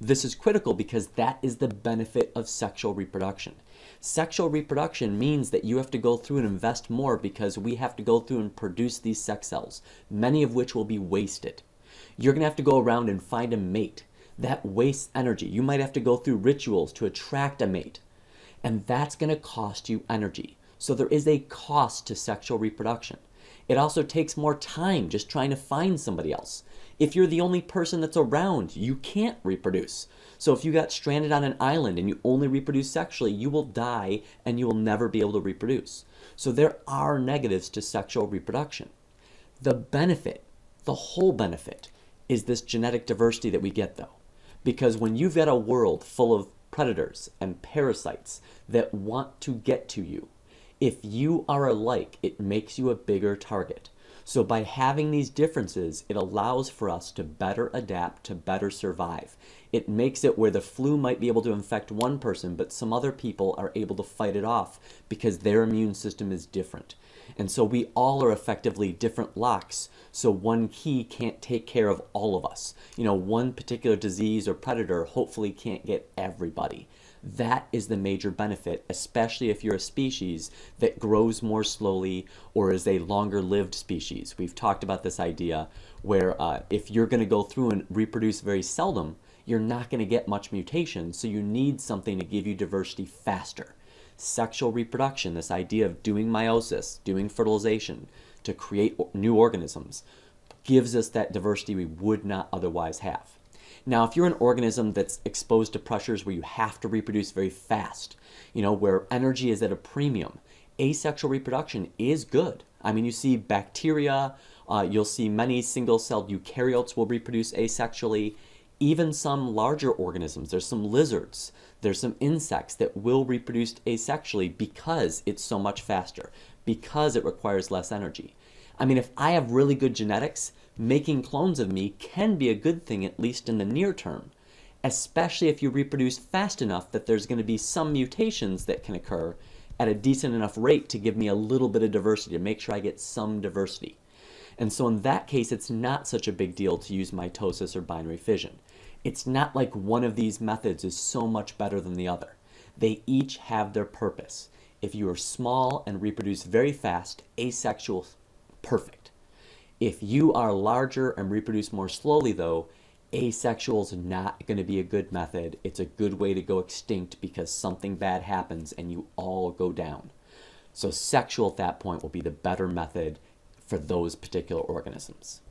This is critical because that is the benefit of sexual reproduction. Sexual reproduction means that you have to go through and invest more because we have to go through and produce these sex cells, many of which will be wasted. You're going to have to go around and find a mate. That wastes energy. You might have to go through rituals to attract a mate, and that's going to cost you energy. So there is a cost to sexual reproduction. It also takes more time just trying to find somebody else. If you're the only person that's around, you can't reproduce. So if you got stranded on an island and you only reproduce sexually, you will die and you will never be able to reproduce. So there are negatives to sexual reproduction. The benefit, the whole benefit, is this genetic diversity that we get though. Because when you've got a world full of predators and parasites that want to get to you, if you are alike, it makes you a bigger target. So by having these differences, it allows for us to better adapt, to better survive. It makes it where the flu might be able to infect one person, but some other people are able to fight it off because their immune system is different. And so we all are effectively different locks, so one key can't take care of all of us. You know, one particular disease or predator hopefully can't get everybody. That is the major benefit, especially if you're a species that grows more slowly or is a longer-lived species. We've talked about this idea where if you're going to go through and reproduce very seldom, you're not going to get much mutation, so you need something to give you diversity faster. Sexual reproduction, this idea of doing meiosis, doing fertilization to create new organisms, gives us that diversity we would not otherwise have. Now, if you're an organism that's exposed to pressures where you have to reproduce very fast, you know, where energy is at a premium, asexual reproduction is good. I mean, you see bacteria, you'll see many single-celled eukaryotes will reproduce asexually, even some larger organisms. There's some lizards, there's some insects that will reproduce asexually because it's so much faster, because it requires less energy. I mean, if I have really good genetics, making clones of me can be a good thing, at least in the near term, especially if you reproduce fast enough that there's going to be some mutations that can occur at a decent enough rate to give me a little bit of diversity, to make sure I get some diversity. And so in that case, it's not such a big deal to use mitosis or binary fission. It's not like one of these methods is so much better than the other. They each have their purpose. If you are small and reproduce very fast, asexual, perfect. If you are larger and reproduce more slowly though, asexual is not going to be a good method. It's a good way to go extinct because something bad happens and you all go down. So sexual at that point will be the better method for those particular organisms.